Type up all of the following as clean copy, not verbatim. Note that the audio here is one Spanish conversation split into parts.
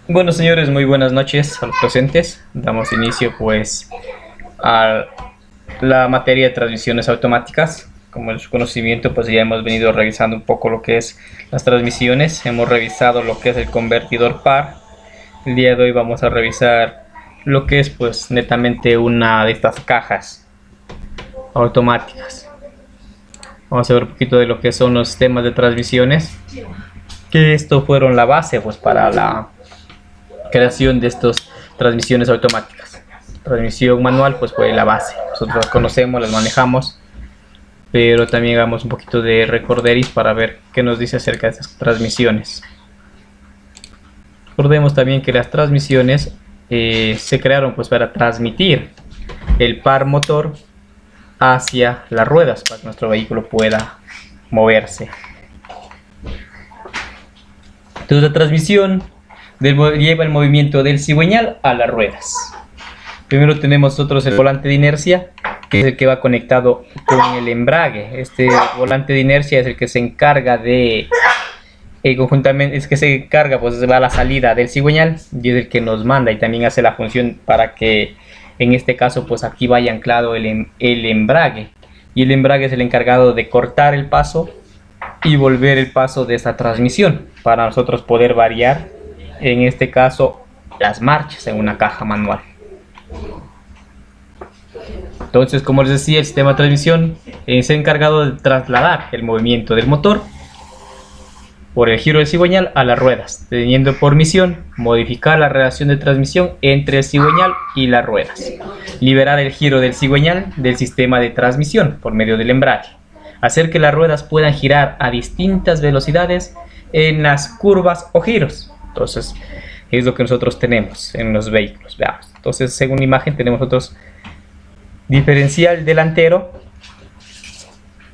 Bueno, señores, muy buenas noches a los presentes. Damos inicio pues a la materia de transmisiones automáticas. Como en su conocimiento, pues ya hemos venido revisando un poco lo que es las transmisiones. Hemos revisado lo que es el convertidor par. El día de hoy vamos a revisar lo que es pues netamente una de estas cajas automáticas. Vamos a ver un poquito de lo que son los sistemas de transmisiones, que esto fueron la base pues para la creación de estas transmisiones automáticas. Transmisión manual pues fue la base, nosotros las conocemos, las manejamos, pero también hagamos un poquito de recorderis para ver qué nos dice acerca de estas transmisiones. Recordemos también que las transmisiones se crearon pues para transmitir el par motor hacia las ruedas para que nuestro vehículo pueda moverse. Entonces la transmisión lleva el movimiento del cigüeñal a las ruedas. Primero tenemos nosotros el volante de inercia, que es el que va conectado con el embrague. Este volante de inercia es el que se encarga de conjuntamente, es que se encarga pues va a la salida del cigüeñal y es el que nos manda y también hace la función para que en este caso pues aquí vaya anclado el embrague, y el embrague es el encargado de cortar el paso y volver el paso de esta transmisión para nosotros poder variar en este caso las marchas en una caja manual. Entonces, como les decía, el sistema de transmisión es encargado de trasladar el movimiento del motor por el giro del cigüeñal a las ruedas, teniendo por misión modificar la relación de transmisión entre el cigüeñal y las ruedas, liberar el giro del cigüeñal del sistema de transmisión por medio del embrague, hacer que las ruedas puedan girar a distintas velocidades en las curvas o giros. Entonces es lo que nosotros tenemos en los vehículos. Veamos. Entonces, según la imagen tenemos nosotros diferencial delantero,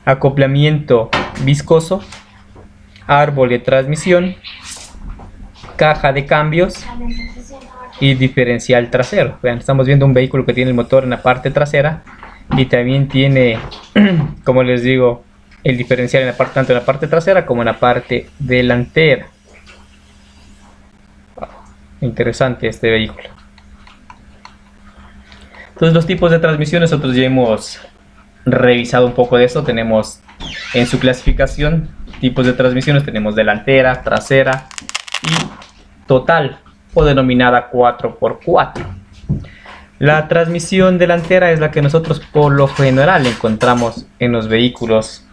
acoplamiento viscoso, árbol de transmisión, caja de cambios y diferencial trasero. Vean, estamos viendo un vehículo que tiene el motor en la parte trasera y también tiene, como les digo, el diferencial en la parte, tanto en la parte trasera como en la parte delantera. Interesante este vehículo. Entonces, los tipos de transmisiones nosotros ya hemos revisado un poco de eso. Tenemos en su clasificación tipos de transmisiones, tenemos delantera, trasera y total, o denominada 4x4. La transmisión delantera es la que nosotros por lo general encontramos en los vehículos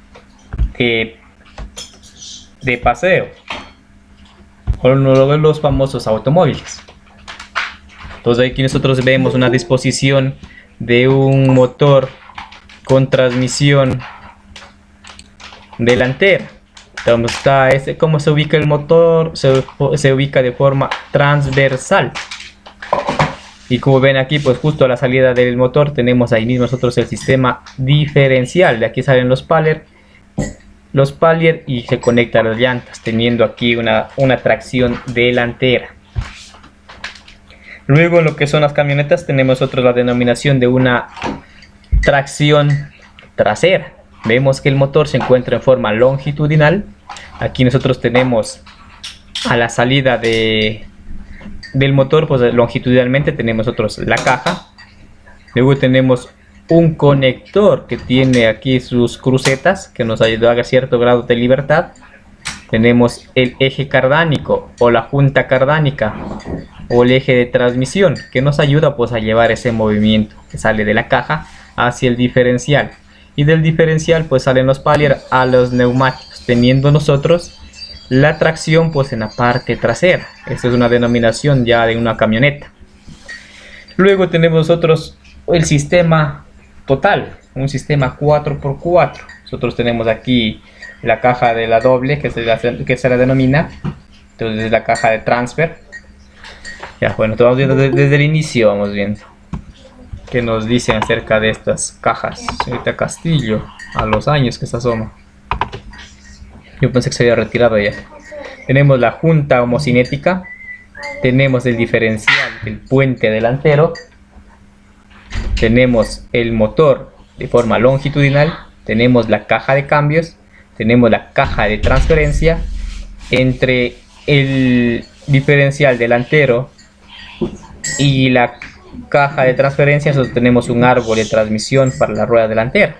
de paseo, o los famosos automóviles. Entonces aquí nosotros vemos una disposición de un motor con transmisión delantera. Entonces cómo se ubica el motor, se ubica de forma transversal. Y como ven aquí, pues justo a la salida del motor tenemos ahí mismo nosotros el sistema diferencial. De aquí salen los palier y se conectan las llantas, teniendo aquí una tracción delantera. Luego en lo que son las camionetas tenemos nosotros la denominación de una tracción trasera. Vemos que el motor se encuentra en forma longitudinal. Aquí nosotros tenemos a la salida del motor, pues longitudinalmente tenemos nosotros la caja. Luego tenemos un conector que tiene aquí sus crucetas que nos ayuda a dar cierto grado de libertad. Tenemos el eje cardánico o la junta cardánica o el eje de transmisión que nos ayuda pues a llevar ese movimiento que sale de la caja hacia el diferencial, y del diferencial pues salen los palier a los neumáticos, teniendo nosotros la tracción pues en la parte trasera. Esta es una denominación ya de una camioneta. Luego tenemos nosotros el sistema total, un sistema 4x4. Nosotros tenemos aquí la caja de la doble que se la denomina, entonces es la caja de transfer. Ya, bueno, estamos viendo desde el inicio, vamos viendo qué nos dicen acerca de estas cajas. Señorita Castillo, a los años que se asoma. Yo pensé que se había retirado ya. Tenemos la junta homocinética, tenemos el diferencial del puente delantero, tenemos el motor de forma longitudinal, tenemos la caja de cambios, tenemos la caja de transferencia, entre el diferencial delantero y la caja de transferencia, nosotros tenemos un árbol de transmisión para la rueda delantera.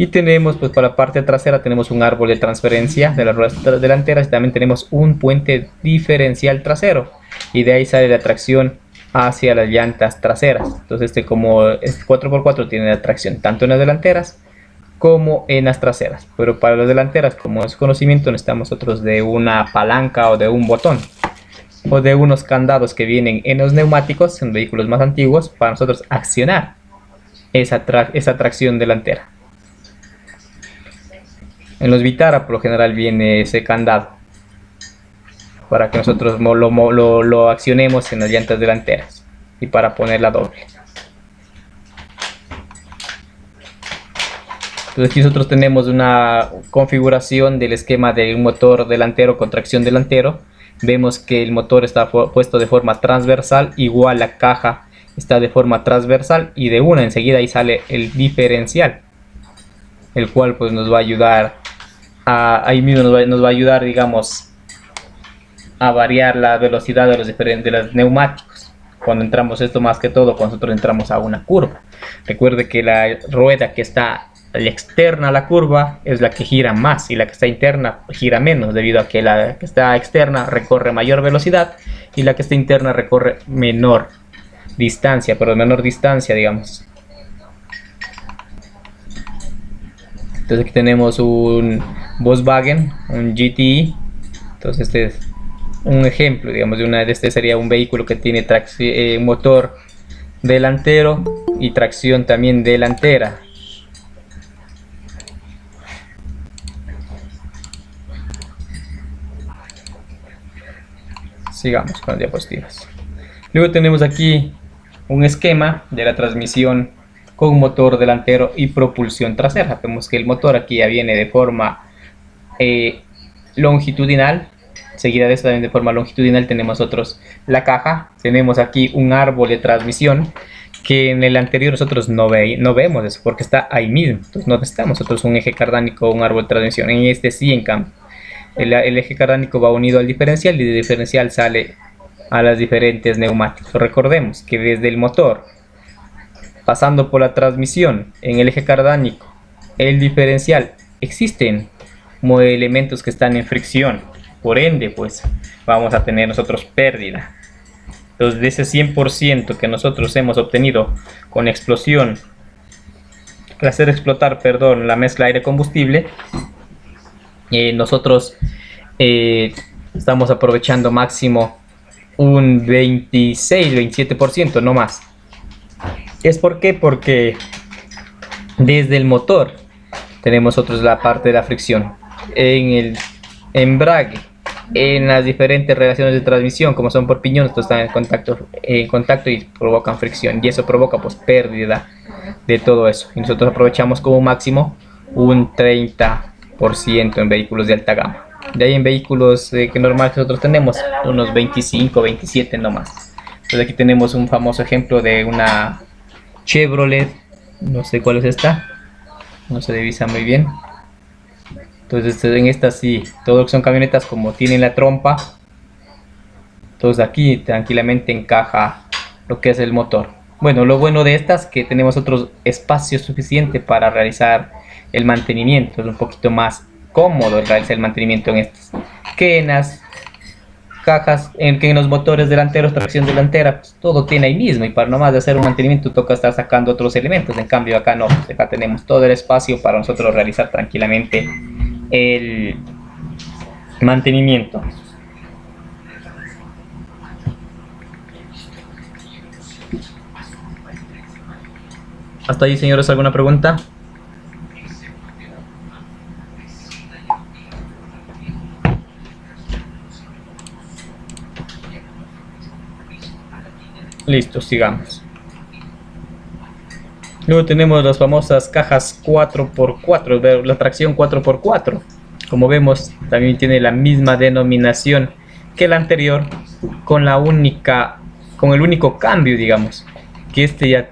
Y tenemos, pues para la parte trasera, tenemos un árbol de transferencia de las ruedas delanteras y también tenemos un puente diferencial trasero. Y de ahí sale la tracción hacia las llantas traseras. Entonces como este 4x4 tiene la tracción tanto en las delanteras como en las traseras. Pero para las delanteras, como es conocimiento, necesitamos nosotros de una palanca o de un botón. O de unos candados que vienen en los neumáticos, en vehículos más antiguos, para nosotros accionar esa tracción delantera. En los Vitara por lo general viene ese candado para que nosotros lo accionemos en las llantas delanteras y para ponerla doble. Entonces aquí nosotros tenemos una configuración del esquema de un motor delantero con tracción delantero. Vemos que el motor está puesto de forma transversal, igual la caja está de forma transversal y de una enseguida ahí sale el diferencial, el cual pues nos va a ayudar ahí mismo nos va a ayudar, digamos, a variar la velocidad de los neumáticos. Cuando entramos, esto más que todo cuando nosotros entramos a una curva. Recuerde que la rueda que está externa a la curva es la que gira más y la que está interna gira menos, debido a que la que está externa recorre mayor velocidad y la que está interna recorre menor distancia, digamos. Entonces aquí tenemos un Volkswagen, un GTI. Entonces este es un ejemplo, digamos, este sería un vehículo que tiene motor delantero y tracción también delantera. Sigamos con las diapositivas. Luego tenemos aquí un esquema de la transmisión con motor delantero y propulsión trasera. Vemos que el motor aquí ya viene de forma longitudinal. Seguida de esto también de forma longitudinal tenemos nosotros la caja. Tenemos aquí un árbol de transmisión que en el anterior nosotros no vemos eso porque está ahí mismo. Entonces no necesitamos nosotros un eje cardánico o un árbol de transmisión. En este sí, en cambio. El eje cardánico va unido al diferencial y el diferencial sale a las diferentes neumáticos. Recordemos que desde el motor, pasando por la transmisión, en el eje cardánico, el diferencial, existen elementos que están en fricción. Por ende, pues vamos a tener nosotros pérdida. Entonces, de ese 100% que nosotros hemos obtenido con explosión, hacer explotar, perdón, la mezcla aire-combustible, nosotros estamos aprovechando máximo un 26-27%, no más. ¿Es por qué? Porque desde el motor tenemos nosotros la parte de la fricción. En el embrague, en las diferentes relaciones de transmisión, como son por piñón, estos están en contacto y provocan fricción. Y eso provoca pues pérdida de todo eso. Y nosotros aprovechamos como máximo un 30% en vehículos de alta gama. De ahí en vehículos que normal que nosotros tenemos unos 25-27 no más. Entonces aquí tenemos un famoso ejemplo de una Chevrolet, no sé cuál es esta, no se divisa muy bien. Entonces en esta sí, todo lo que son camionetas como tienen la trompa, entonces aquí tranquilamente encaja lo que es el motor. Bueno, lo bueno de estas es que tenemos otro espacio suficiente para realizar el mantenimiento. Es un poquito más cómodo realizar el mantenimiento en estas que en las cajas, que en los motores delanteros, tracción delantera, pues todo tiene ahí mismo, y para nomás de hacer un mantenimiento toca estar sacando otros elementos. En cambio acá no, pues acá tenemos todo el espacio para nosotros realizar tranquilamente el mantenimiento. Hasta ahí, señores, ¿alguna pregunta? Listo, sigamos. Luego tenemos las famosas cajas 4x4, la tracción 4x4. Como vemos, también tiene la misma denominación que la anterior, con el único cambio, digamos, que este ya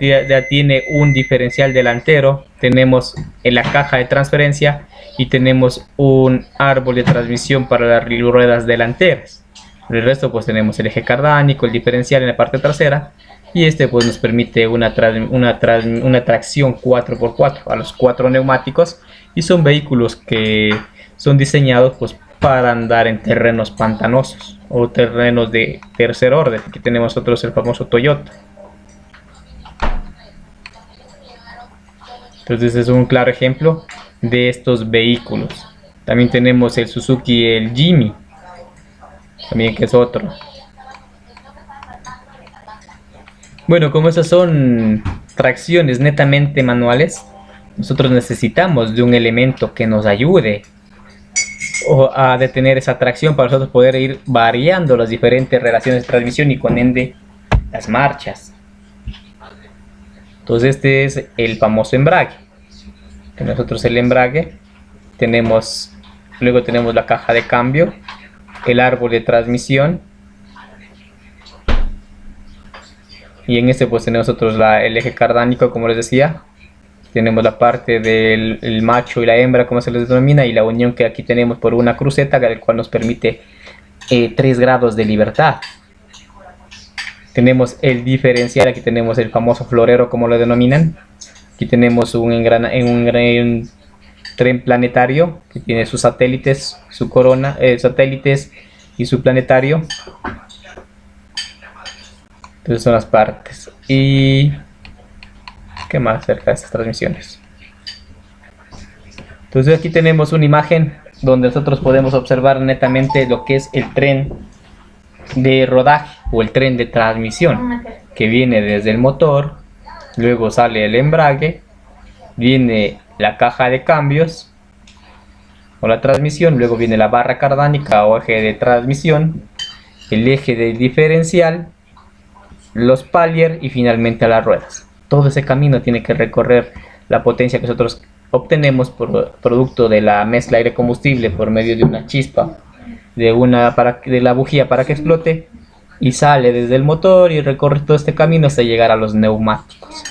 tiene un diferencial delantero, tenemos en la caja de transferencia y tenemos un árbol de transmisión para las ruedas delanteras. El resto pues tenemos el eje cardánico, el diferencial en la parte trasera, y este pues nos permite una tracción 4x4 a los 4 neumáticos, y son vehículos que son diseñados pues para andar en terrenos pantanosos o terrenos de tercer orden. Aquí tenemos nosotros el famoso Toyota. Entonces es un claro ejemplo de estos vehículos. También tenemos el Suzuki, el Jimmy, también, que es otro. Bueno, como esas son tracciones netamente manuales, nosotros necesitamos de un elemento que nos ayude a detener esa tracción para nosotros poder ir variando las diferentes relaciones de transmisión y con ende las marchas. Entonces este es el famoso embrague. Nosotros el embrague luego tenemos la caja de cambio, el árbol de transmisión, y en este pues tenemos nosotros el eje cardánico, como les decía. Tenemos la parte del macho y la hembra, como se les denomina, y la unión que aquí tenemos por una cruceta, el cual nos permite 3 grados de libertad. Tenemos el diferencial, aquí tenemos el famoso florero, como lo denominan. Aquí tenemos un tren planetario que tiene sus satélites, su corona, satélites y su planetario. Entonces son las partes. Y ¿qué más acerca de estas transmisiones? Entonces aquí tenemos una imagen donde nosotros podemos observar netamente lo que es el tren de rodaje o el tren de transmisión, que viene desde el motor, luego sale el embrague, viene la caja de cambios o la transmisión, luego viene la barra cardánica o eje de transmisión, el eje del diferencial, los palier y finalmente las ruedas. Todo ese camino tiene que recorrer la potencia que nosotros obtenemos por producto de la mezcla aire-combustible por medio de una chispa de la bujía para que explote, y sale desde el motor y recorre todo este camino hasta llegar a los neumáticos.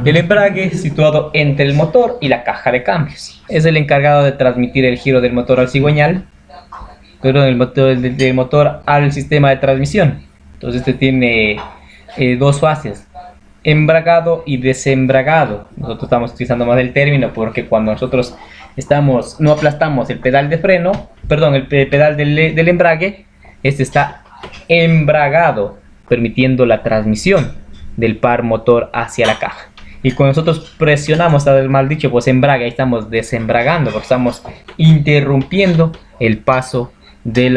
El embrague, situado entre el motor y la caja de cambios, es el encargado de transmitir el giro del motor al cigüeñal, pero del motor al sistema de transmisión. Entonces este tiene 2 fases: embragado y desembragado. Nosotros estamos utilizando más el término porque cuando nosotros no aplastamos el pedal de freno, perdón, el pedal del embrague, este está embragado, permitiendo la transmisión del par motor hacia la caja. Y cuando nosotros presionamos, tal vez mal dicho, pues embrague, ahí estamos desembragando, porque estamos interrumpiendo el paso del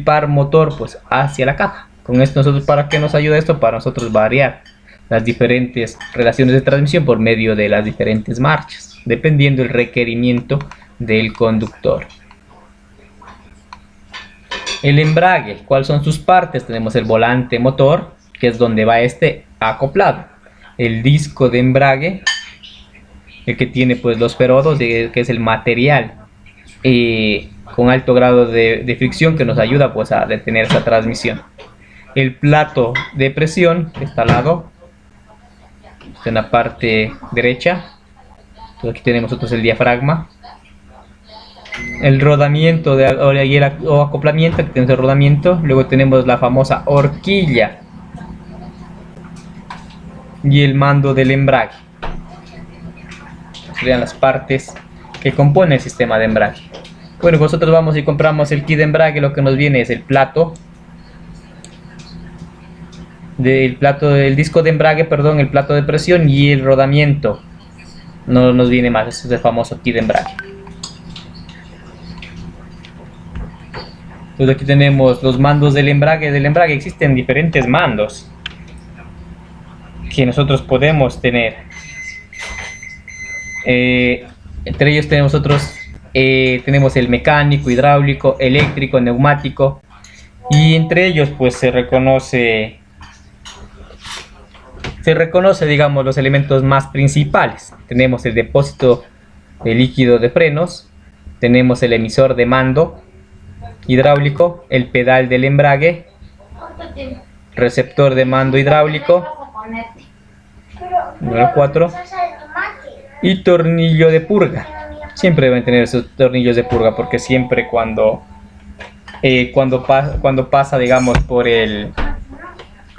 par motor pues hacia la caja. Con esto nosotros, ¿para qué nos ayuda esto? Para nosotros variar las diferentes relaciones de transmisión por medio de las diferentes marchas, dependiendo del requerimiento del conductor. El embrague, ¿cuáles son sus partes? Tenemos el volante motor, que es donde va este acoplado, el disco de embrague, el que tiene pues los ferodos, que es el material con alto grado de fricción que nos ayuda pues a detener esa transmisión. El plato de presión, que está al lado, en la parte derecha. Entonces aquí tenemos nosotros el diafragma, el rodamiento o acoplamiento, que tenemos el rodamiento. Luego tenemos la famosa horquilla y el mando del embrague. Serían las partes que componen el sistema de embrague. Bueno, nosotros vamos y compramos el kit de embrague. Lo que nos viene es el plato del disco de embrague, perdón, el plato de presión y el rodamiento. No nos viene más, este es el famoso kit de embrague. Entonces aquí tenemos los mandos del embrague. Del embrague existen diferentes mandos que nosotros podemos tener. Entre ellos tenemos tenemos el mecánico, hidráulico, eléctrico, neumático, y entre ellos pues se reconoce digamos los elementos más principales. Tenemos el depósito de líquido de frenos, tenemos el emisor de mando hidráulico, el pedal del embrague, receptor de mando hidráulico, número 4, y tornillo de purga. Siempre deben tener esos tornillos de purga, porque siempre cuando pasa, digamos,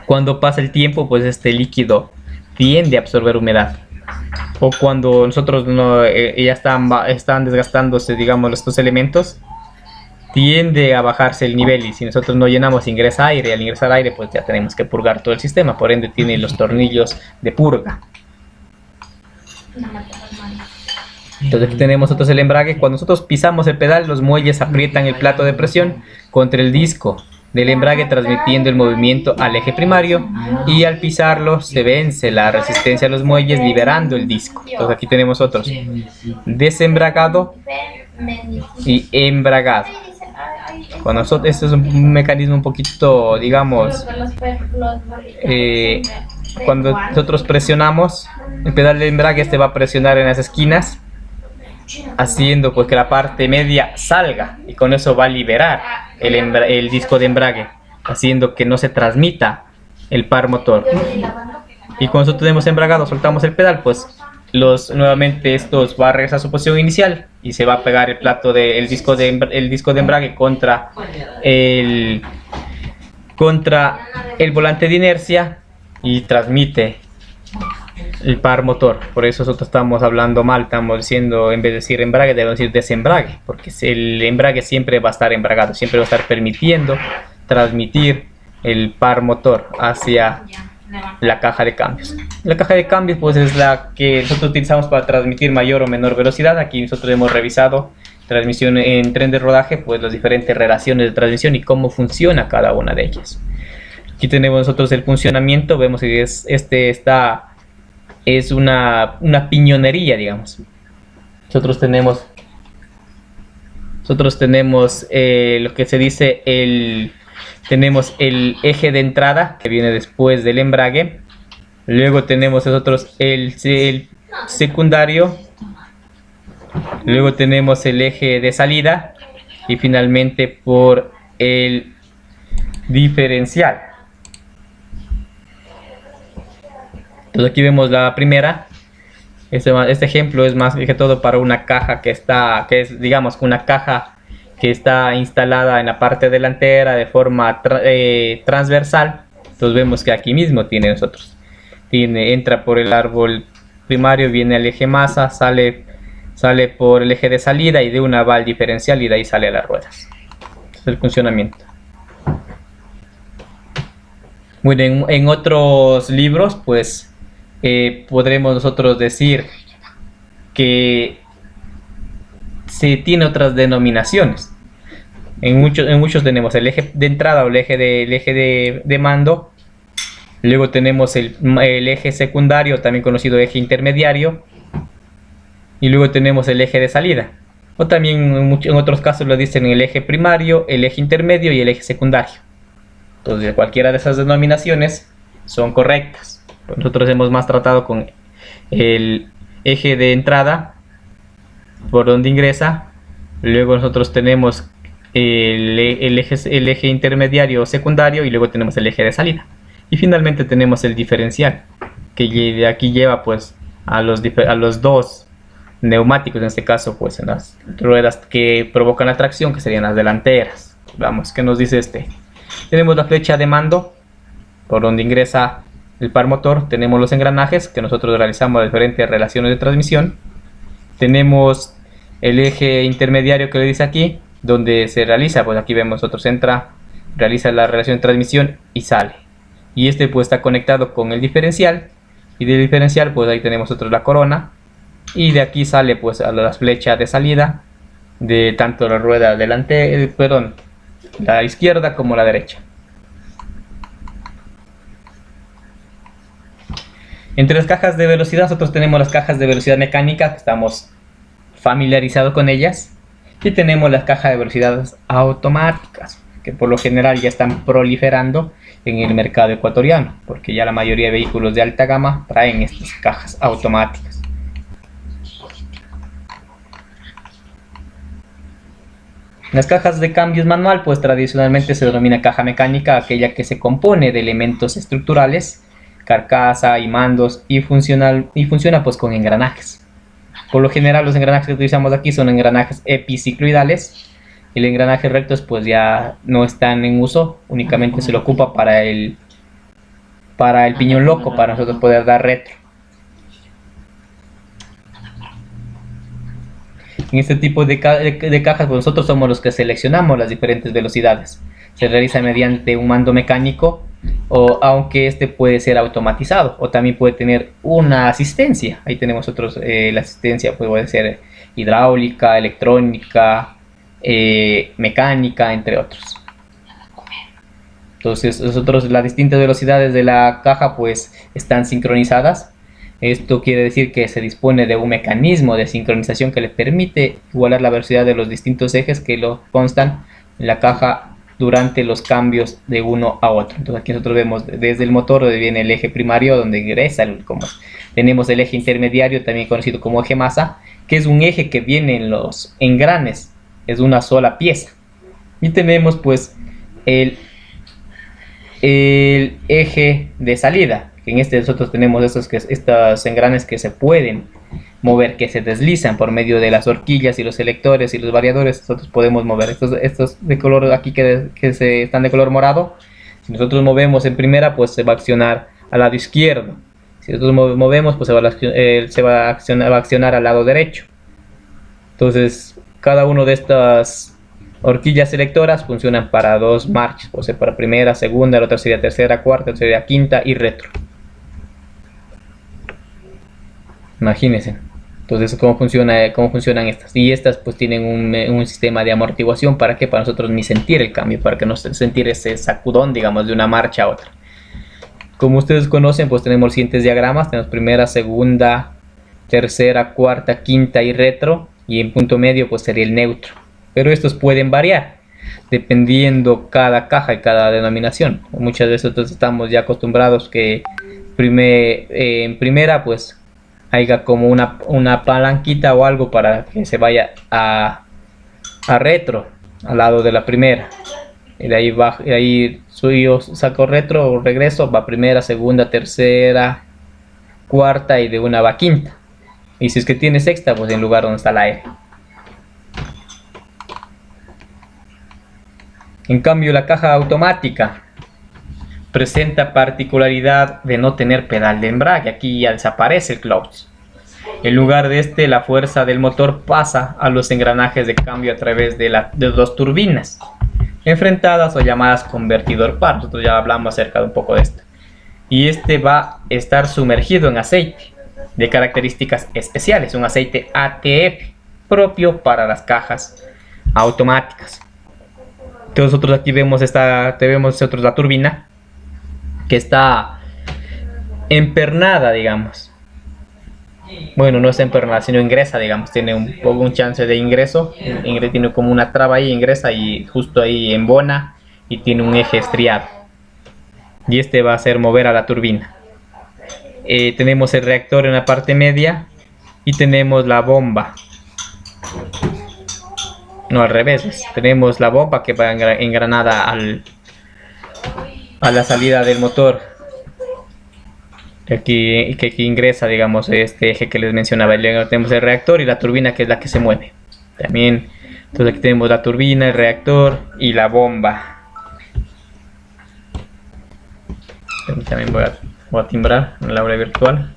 cuando pasa el tiempo, pues este líquido tiende a absorber humedad. O cuando nosotros ya están desgastándose, digamos, estos elementos, tiende a bajarse el nivel, y si nosotros no llenamos, ingresa aire, y al ingresar aire pues ya tenemos que purgar todo el sistema, por ende tiene los tornillos de purga. Entonces aquí tenemos nosotros el embrague. Cuando nosotros pisamos el pedal, los muelles aprietan el plato de presión contra el disco del embrague, transmitiendo el movimiento al eje primario, y al pisarlo se vence la resistencia a los muelles, liberando el disco. Entonces aquí tenemos otros: desembragado y embragado. Cuando nosotros, este es un mecanismo un poquito, digamos, cuando nosotros presionamos el pedal de embrague, este va a presionar en las esquinas, haciendo pues que la parte media salga, y con eso va a liberar el disco de embrague, haciendo que no se transmita el par motor. Y cuando nosotros tenemos embragado, soltamos el pedal, pues nuevamente estos va a regresar a su posición inicial, y se va a pegar el disco de embrague contra el volante de inercia, y transmite el par motor. Por eso nosotros estamos hablando mal, estamos diciendo, en vez de decir embrague, debemos decir desembrague, porque el embrague siempre va a estar embragado, siempre va a estar permitiendo transmitir el par motor hacia la caja de cambios. La caja de cambios pues es la que nosotros utilizamos para transmitir mayor o menor velocidad. Aquí nosotros hemos revisado transmisión en tren de rodaje, pues las diferentes relaciones de transmisión y cómo funciona cada una de ellas. Aquí tenemos nosotros el funcionamiento. Vemos que es una piñonería, digamos. Nosotros tenemos lo que se dice tenemos el eje de entrada, que viene después del embrague. Luego tenemos nosotros el secundario. Luego tenemos el eje de salida. Y finalmente por el diferencial. Entonces aquí vemos la primera. Este ejemplo es más que todo para una caja que es digamos una caja que está instalada en la parte delantera de forma transversal. Entonces vemos que aquí mismo entra por el árbol primario, viene al eje masa, sale por el eje de salida, y de una va al diferencial, y de ahí sale a las ruedas. Este es el funcionamiento. Bueno, en otros libros pues podremos nosotros decir que se tiene otras denominaciones. En muchos tenemos el eje de entrada o el eje de mando. Luego tenemos el eje secundario, también conocido eje intermediario. Y luego tenemos el eje de salida. O también en otros casos lo dicen el eje primario, el eje intermedio y el eje secundario. Entonces cualquiera de esas denominaciones son correctas. Nosotros hemos más tratado con el eje de entrada, por donde ingresa. Luego nosotros tenemos el eje intermediario o secundario, y luego tenemos el eje de salida. Y finalmente tenemos el diferencial, que de aquí lleva pues a los dos neumáticos, en este caso pues en las ruedas que provocan la tracción, que serían las delanteras. Vamos, ¿qué nos dice este? Tenemos la flecha de mando, por donde ingresa el par motor. Tenemos los engranajes, que nosotros realizamos diferentes relaciones de transmisión. Tenemos el eje intermediario, que le dice aquí, donde se realiza, pues aquí vemos nosotros realiza la relación de transmisión y sale. Y este pues está conectado con el diferencial, y del diferencial pues ahí tenemos nosotros la corona, y de aquí sale pues a las flechas de salida de tanto la rueda la izquierda como la derecha. Entre las cajas de velocidad nosotros tenemos las cajas de velocidad mecánica, que estamos familiarizados con ellas. Y tenemos las cajas de velocidades automáticas, que por lo general ya están proliferando en el mercado ecuatoriano, porque ya la mayoría de vehículos de alta gama traen estas cajas automáticas. Las cajas de cambios manual, pues tradicionalmente se denomina caja mecánica aquella que se compone de elementos estructurales, carcasa y mandos y funciona pues con engranajes. Por lo general los engranajes que utilizamos aquí son engranajes epicicloidales. Y los engranajes rectos pues ya no están en uso, únicamente se lo ocupa para el piñón loco, para nosotros poder dar retro. En este tipo de cajas, pues nosotros somos los que seleccionamos las diferentes velocidades. Se realiza mediante un mando mecánico, aunque este puede ser automatizado, o también puede tener una asistencia. Ahí tenemos otros, la asistencia puede ser hidráulica, electrónica, mecánica, entre otros. Entonces nosotros las distintas velocidades de la caja pues están sincronizadas. Esto quiere decir que se dispone de un mecanismo de sincronización que le permite igualar la velocidad de los distintos ejes que lo constan en la caja durante los cambios de uno a otro. Entonces aquí nosotros vemos desde el motor donde viene el eje primario, donde ingresa tenemos el eje intermediario, también conocido como eje masa, que es un eje que viene en los engranes, es una sola pieza. Y tenemos pues el eje de salida. En este nosotros tenemos estos engranes que se pueden mover, que se deslizan por medio de las horquillas y los selectores y los variadores. Nosotros podemos mover estos de color aquí que están de color morado. Si nosotros movemos en primera, pues se va a accionar al lado izquierdo. Si nosotros movemos, pues se va a accionar al lado derecho. Entonces cada uno de estas horquillas selectoras funcionan para dos marchas, o sea, para primera, segunda, la otra sería tercera, cuarta, la otra sería quinta y retro. Imagínense. Entonces, ¿cómo funcionan estas? Y estas pues tienen un sistema de amortiguación. ¿Para qué? Para nosotros ni sentir el cambio, para que no sentir ese sacudón, digamos, de una marcha a otra. Como ustedes conocen, pues tenemos los siguientes diagramas. Tenemos primera, segunda, tercera, cuarta, quinta y retro. Y en punto medio pues sería el neutro. Pero estos pueden variar dependiendo cada caja y cada denominación. Muchas veces nosotros estamos ya acostumbrados que en primera pues haya como una palanquita o algo para que se vaya a retro al lado de la primera. Y de ahí yo saco retro o regreso, va primera, segunda, tercera, cuarta y de una va quinta. Y si es que tiene sexta, pues en lugar donde está la F. En cambio, la caja automática presenta particularidad de no tener pedal de embrague. Aquí ya desaparece el clutch. En lugar de este, la fuerza del motor pasa a los engranajes de cambio a través de dos turbinas enfrentadas o llamadas convertidor par. Nosotros ya hablamos acerca de un poco de esto. Y este va a estar sumergido en aceite de características especiales, un aceite ATF propio para las cajas automáticas. Entonces nosotros aquí vemos la turbina que está empernada, digamos. Bueno, no es empernada, sino ingresa, digamos. Tiene un chance de ingreso. Tiene como una traba ahí, ingresa y justo ahí embona y tiene un eje estriado. Y este va a hacer mover a la turbina. Tenemos el reactor en la parte media y tenemos la bomba. No, al revés, tenemos la bomba que va engranada a la salida del motor, que aquí ingresa, digamos, este eje que les mencionaba. Luego tenemos el reactor y la turbina, que es la que se mueve también. Entonces aquí tenemos la turbina, el reactor y la bomba. También voy a timbrar en la aula virtual.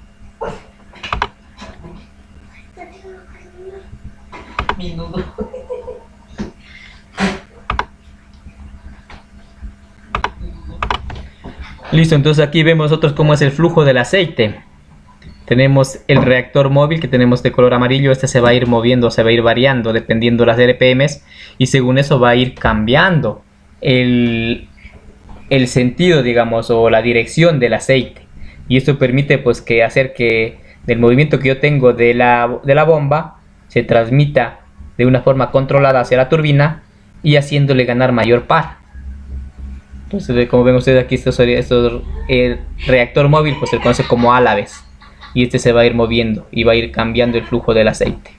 Listo, entonces aquí vemos nosotros cómo es el flujo del aceite. Tenemos el reactor móvil que tenemos de color amarillo. Este se va a ir moviendo, se va a ir variando dependiendo de las RPMs, y según eso va a ir cambiando el sentido, digamos, o la dirección del aceite. Y esto permite pues hacer que del movimiento que yo tengo de la bomba se transmita de una forma controlada hacia la turbina y haciéndole ganar mayor par. Entonces, como ven ustedes aquí, el reactor móvil pues se conoce como álaves, y este se va a ir moviendo y va a ir cambiando el flujo del aceite.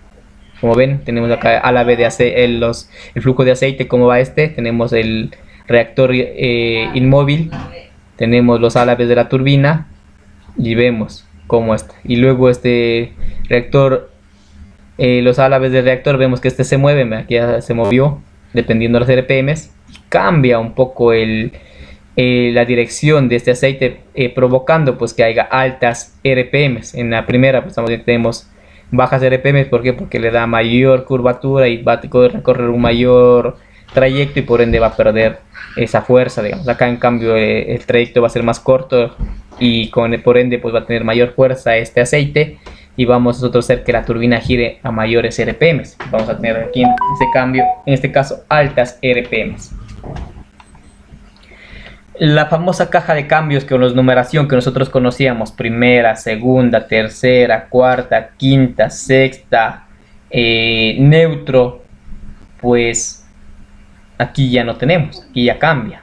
Como ven, tenemos acá álave de aceite, el flujo de aceite, cómo va tenemos el reactor inmóvil, tenemos los álabes de la turbina y vemos cómo está. Y luego este reactor, los álabes del reactor, vemos que se mueve, aquí ya se movió, dependiendo de los RPMs, cambia un poco la dirección de este aceite, provocando pues que haya altas RPMs. En la primera pues tenemos bajas RPMs, ¿por qué? Porque le da mayor curvatura y va a recorrer un mayor trayecto y por ende va a perder esa fuerza, digamos. Acá en cambio el trayecto va a ser más corto y por ende pues va a tener mayor fuerza este aceite y vamos nosotros a hacer que la turbina gire a mayores RPMs. Vamos a tener aquí en este cambio, en este caso, altas RPMs. La famosa caja de cambios con la numeración que nosotros conocíamos, primera, segunda, tercera, cuarta, quinta, sexta, neutro, pues aquí ya no tenemos, aquí ya cambia.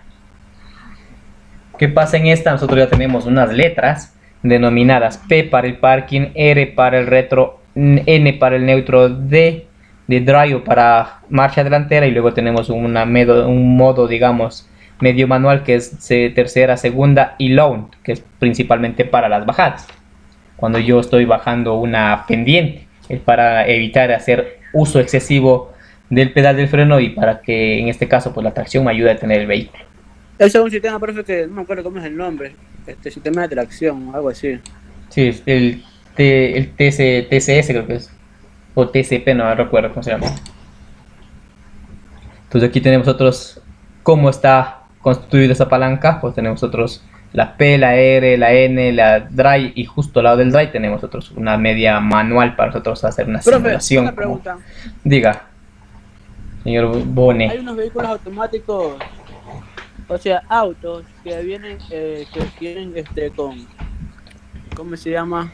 ¿Qué pasa en esta? Nosotros ya tenemos unas letras denominadas P para el parking, R para el retro, N para el neutro, D de drive para marcha delantera y luego tenemos un modo, digamos, medio manual que es tercera, segunda y low, que es principalmente para las bajadas. Cuando yo estoy bajando una pendiente, es para evitar hacer uso excesivo del pedal del freno y para que en este caso pues la tracción me ayude a tener el vehículo. Eso es un sistema, profe, que no me acuerdo cómo es el nombre, sistema de tracción, algo así. Sí, el TCS creo que es, o TCP, no recuerdo cómo se llama. Entonces aquí tenemos otros, cómo está constituida esa palanca, pues tenemos otros la P, la R, la N, la drive y justo al lado del drive tenemos otros una media manual para nosotros hacer una simulación. Una pregunta. Diga, señor Bone. Hay unos vehículos automáticos, o sea, autos que vienen, que vienen con, ¿cómo se llama?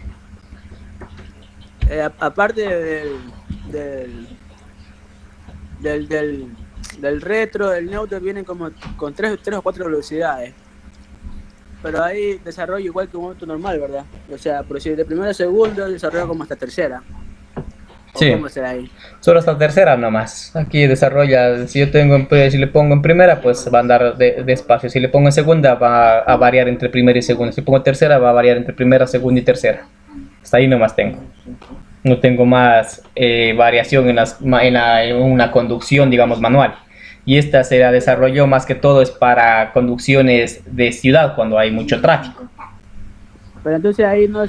Aparte del retro, del neutro, vienen como con 3 o 4 velocidades. Pero hay desarrollo igual que un auto normal, ¿verdad? O sea, por si de primera a segunda, desarrollo como hasta tercera. Sí, ¿cómo será ahí? Solo hasta tercera nomás. Aquí desarrolla, si le pongo en primera, pues va a andar despacio. Si le pongo en segunda, va a variar entre primera y segunda. Si pongo en tercera, va a variar entre primera, segunda y tercera. Hasta ahí nomás tengo. No tengo más variación en una conducción, digamos, manual. Y esta se la desarrolló más que todo es para conducciones de ciudad cuando hay mucho tráfico. Pero entonces ahí no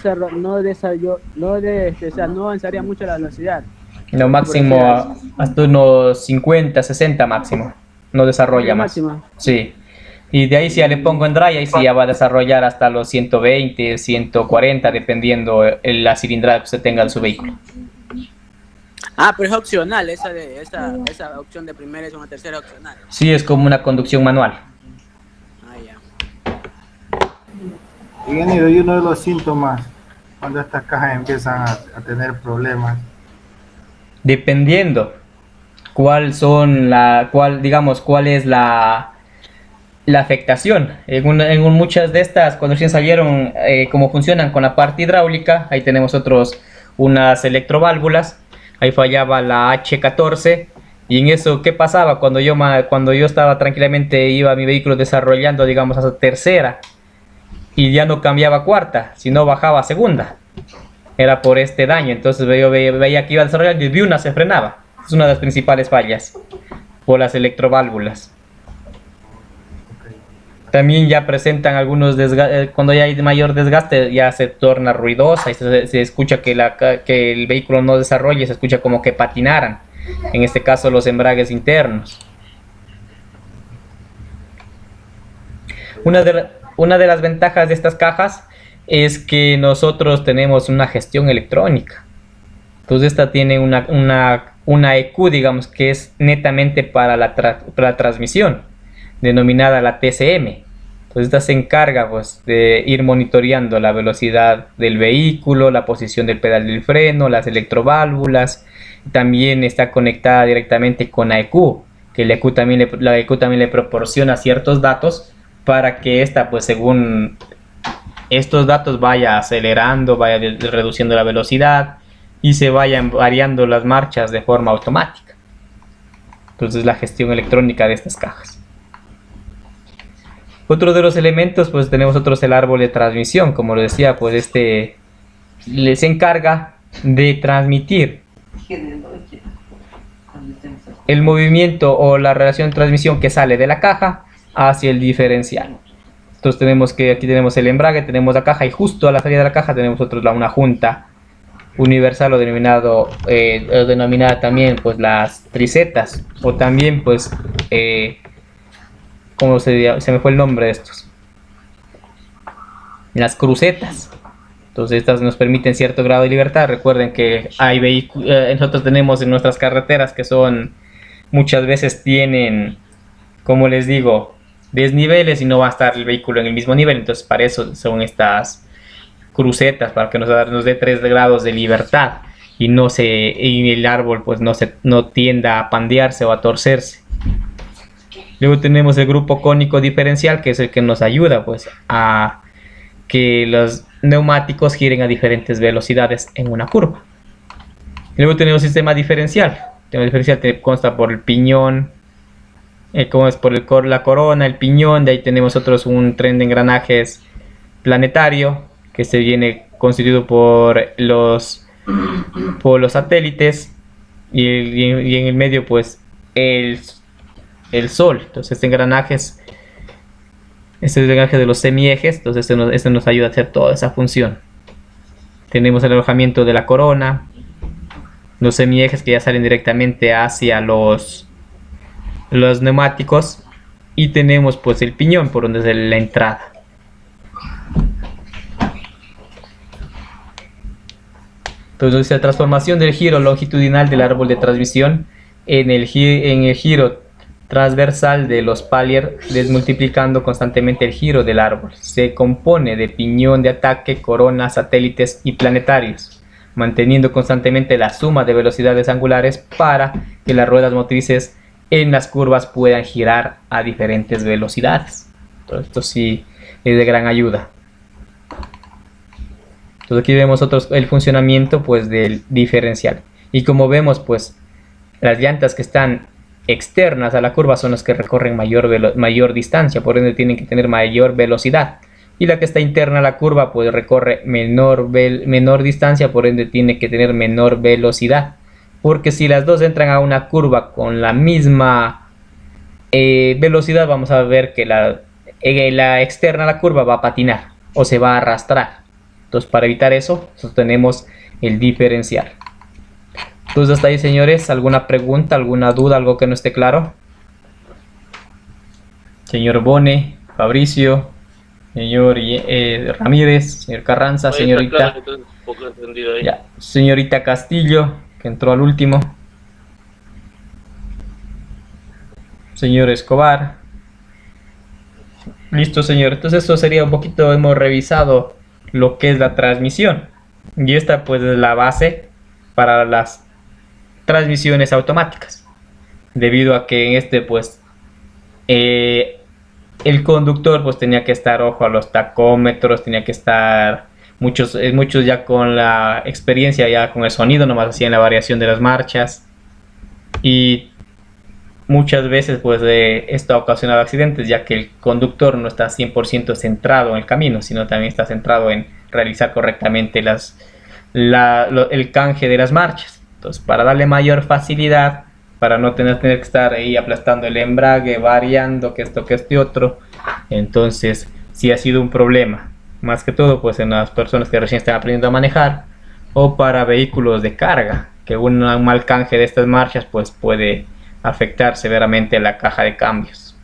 avanzaría mucho la velocidad. Lo máximo hasta unos 50, 60 máximo. No desarrolla más. Máxima. Sí. Y de ahí si ya le pongo en drive, ahí sí ya va a desarrollar hasta los 120, 140, dependiendo la cilindrada que usted tenga en su vehículo. Ah, pero es opcional, esa opción de primera es una tercera opcional. Sí, es como una conducción manual. Ah, ya. Ingeniero, y uno de los síntomas cuando estas cajas empiezan a tener problemas. Dependiendo cuál es la afectación. En muchas de estas, cuando recién salieron, como funcionan con la parte hidráulica, ahí tenemos unas electroválvulas. Ahí fallaba la H14 y en eso, ¿qué pasaba? Cuando yo estaba tranquilamente, iba mi vehículo desarrollando, digamos, hasta tercera y ya no cambiaba a cuarta, sino bajaba a segunda. Era por este daño, entonces yo veía que iba a desarrollar y de una se frenaba. Es una de las principales fallas por las electroválvulas. También ya presentan algunos desgastes, cuando ya hay mayor desgaste ya se torna ruidosa y se escucha que el vehículo no desarrolla, se escucha como que patinaran, en este caso los embragues internos. Una de las ventajas de estas cajas es que nosotros tenemos una gestión electrónica. Entonces esta tiene una EQ, digamos, que es netamente para la transmisión, denominada la TCM. Entonces esta se encarga pues de ir monitoreando la velocidad del vehículo, la posición del pedal del freno, las electroválvulas. También está conectada directamente con AEQ, que la EQ también le proporciona ciertos datos para que esta, pues según estos datos, vaya acelerando, vaya reduciendo la velocidad y se vayan variando las marchas de forma automática. Entonces la gestión electrónica de estas cajas. Otro de los elementos, pues tenemos el árbol de transmisión. Como lo decía, pues este les encarga de transmitir el movimiento o la relación de transmisión que sale de la caja hacia el diferencial. Entonces tenemos que aquí tenemos el embrague, tenemos la caja, y justo a la salida de la caja tenemos una junta universal o denominada también pues las tricetas, o también pues ¿cómo se me fue el nombre de estos? Las crucetas. Entonces estas nos permiten cierto grado de libertad. Recuerden que hay nosotros tenemos en nuestras carreteras que son, muchas veces tienen, como les digo, desniveles y no va a estar el vehículo en el mismo nivel. Entonces para eso son estas crucetas, para que nos dé 3 grados de libertad y el árbol pues no tienda a pandearse o a torcerse. Luego tenemos el grupo cónico diferencial, que es el que nos ayuda pues a que los neumáticos giren a diferentes velocidades en una curva. Luego tenemos sistema diferencial. El sistema diferencial consta por el piñón, como es por la corona, el piñón. De ahí tenemos un tren de engranajes planetario que se viene constituido por los satélites, y en el medio pues el sol. Entonces este engranaje es el engranaje de los semiejes. Entonces este nos ayuda a hacer toda esa función. Tenemos el alojamiento de la corona, los semiejes que ya salen directamente hacia los neumáticos, y tenemos pues el piñón por donde es la entrada. Entonces la transformación del giro longitudinal del árbol de transmisión en el giro transversal de los Pallier, desmultiplicando constantemente el giro del árbol. Se compone de piñón de ataque, corona, satélites y planetarios, manteniendo constantemente la suma de velocidades angulares para que las ruedas motrices en las curvas puedan girar a diferentes velocidades. Entonces, esto sí es de gran ayuda. Entonces aquí vemos el funcionamiento pues del diferencial, y como vemos pues las llantas que están externas a la curva son las que recorren mayor distancia, por ende tienen que tener mayor velocidad, y la que está interna a la curva pues recorre menor distancia, por ende tiene que tener menor velocidad, porque si las dos entran a una curva con la misma velocidad, vamos a ver que la externa a la curva va a patinar o se va a arrastrar. Entonces para evitar eso, tenemos el diferencial. Entonces hasta ahí, señores, ¿alguna pregunta, alguna duda, algo que no esté claro? Señor Bone, Fabricio, señor Ramírez, señor Carranza, señorita, ya, señorita Castillo, que entró al último, señor Escobar. Listo, señor. Entonces eso sería un poquito, hemos revisado lo que es la transmisión, y esta pues es la base para las transmisiones automáticas, debido a que en pues el conductor pues tenía que estar ojo a los tacómetros, tenía que estar muchos ya con la experiencia, ya con el sonido nomás hacían la variación de las marchas, y muchas veces pues esto ha ocasionado accidentes, ya que el conductor no está 100% centrado en el camino, sino también está centrado en realizar correctamente el canje de las marchas. Entonces para darle mayor facilidad, para no tener que estar ahí aplastando el embrague, variando que esto que este otro, entonces sí ha sido un problema, más que todo pues en las personas que recién están aprendiendo a manejar, o para vehículos de carga, que un mal canje de estas marchas pues puede afectar severamente la caja de cambios.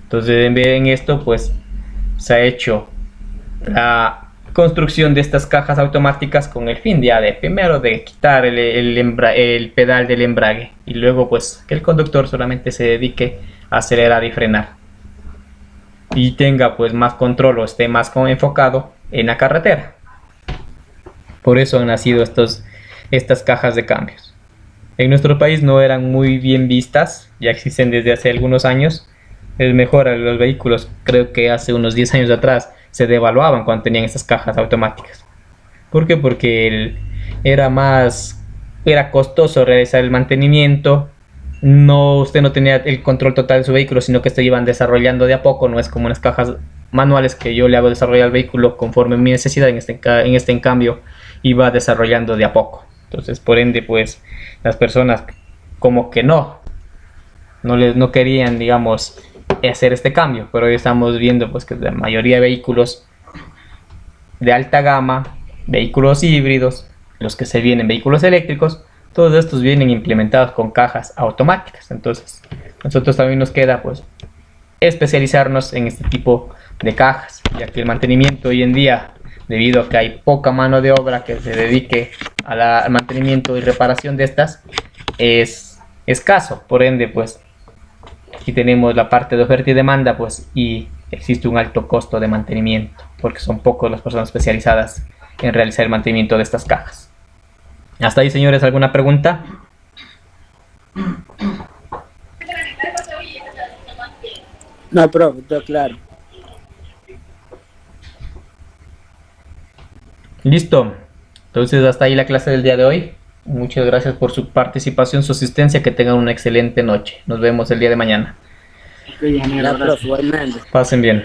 Entonces en esto pues se ha hecho la construcción de estas cajas automáticas con el fin primero de quitar el pedal del embrague, y luego pues que el conductor solamente se dedique a acelerar y frenar, y tenga pues más control o esté más enfocado en la carretera. Por eso han nacido estas cajas de cambios. En nuestro país no eran muy bien vistas, ya existen desde hace algunos años. Es mejor, los vehículos creo que hace unos 10 años atrás se devaluaban cuando tenían estas cajas automáticas. ¿Por qué? Porque era costoso realizar el mantenimiento. Usted no tenía el control total de su vehículo, sino que se iban desarrollando de a poco. No es como en las cajas manuales que yo le hago desarrollar el vehículo conforme mi necesidad. En cambio, iba desarrollando de a poco. Entonces, por ende, pues las personas como que no querían, digamos, hacer este cambio. Pero hoy estamos viendo pues que la mayoría de vehículos de alta gama, vehículos híbridos, los que se vienen vehículos eléctricos, todos estos vienen implementados con cajas automáticas. Entonces, nosotros también nos queda pues especializarnos en este tipo de cajas, ya que el mantenimiento hoy en día, debido a que hay poca mano de obra que se dedique al mantenimiento y reparación de estas, es escaso. Por ende, pues aquí tenemos la parte de oferta y demanda, pues, y existe un alto costo de mantenimiento, porque son pocas las personas especializadas en realizar el mantenimiento de estas cajas. Hasta ahí, señores, ¿alguna pregunta? No, profe, todo claro. Listo. Entonces, hasta ahí la clase del día de hoy. Muchas gracias por su participación, su asistencia. Que tengan una excelente noche. Nos vemos el día de mañana. Ok, ingeniero, Ya, gracias. profe, igualmente. Pasen bien.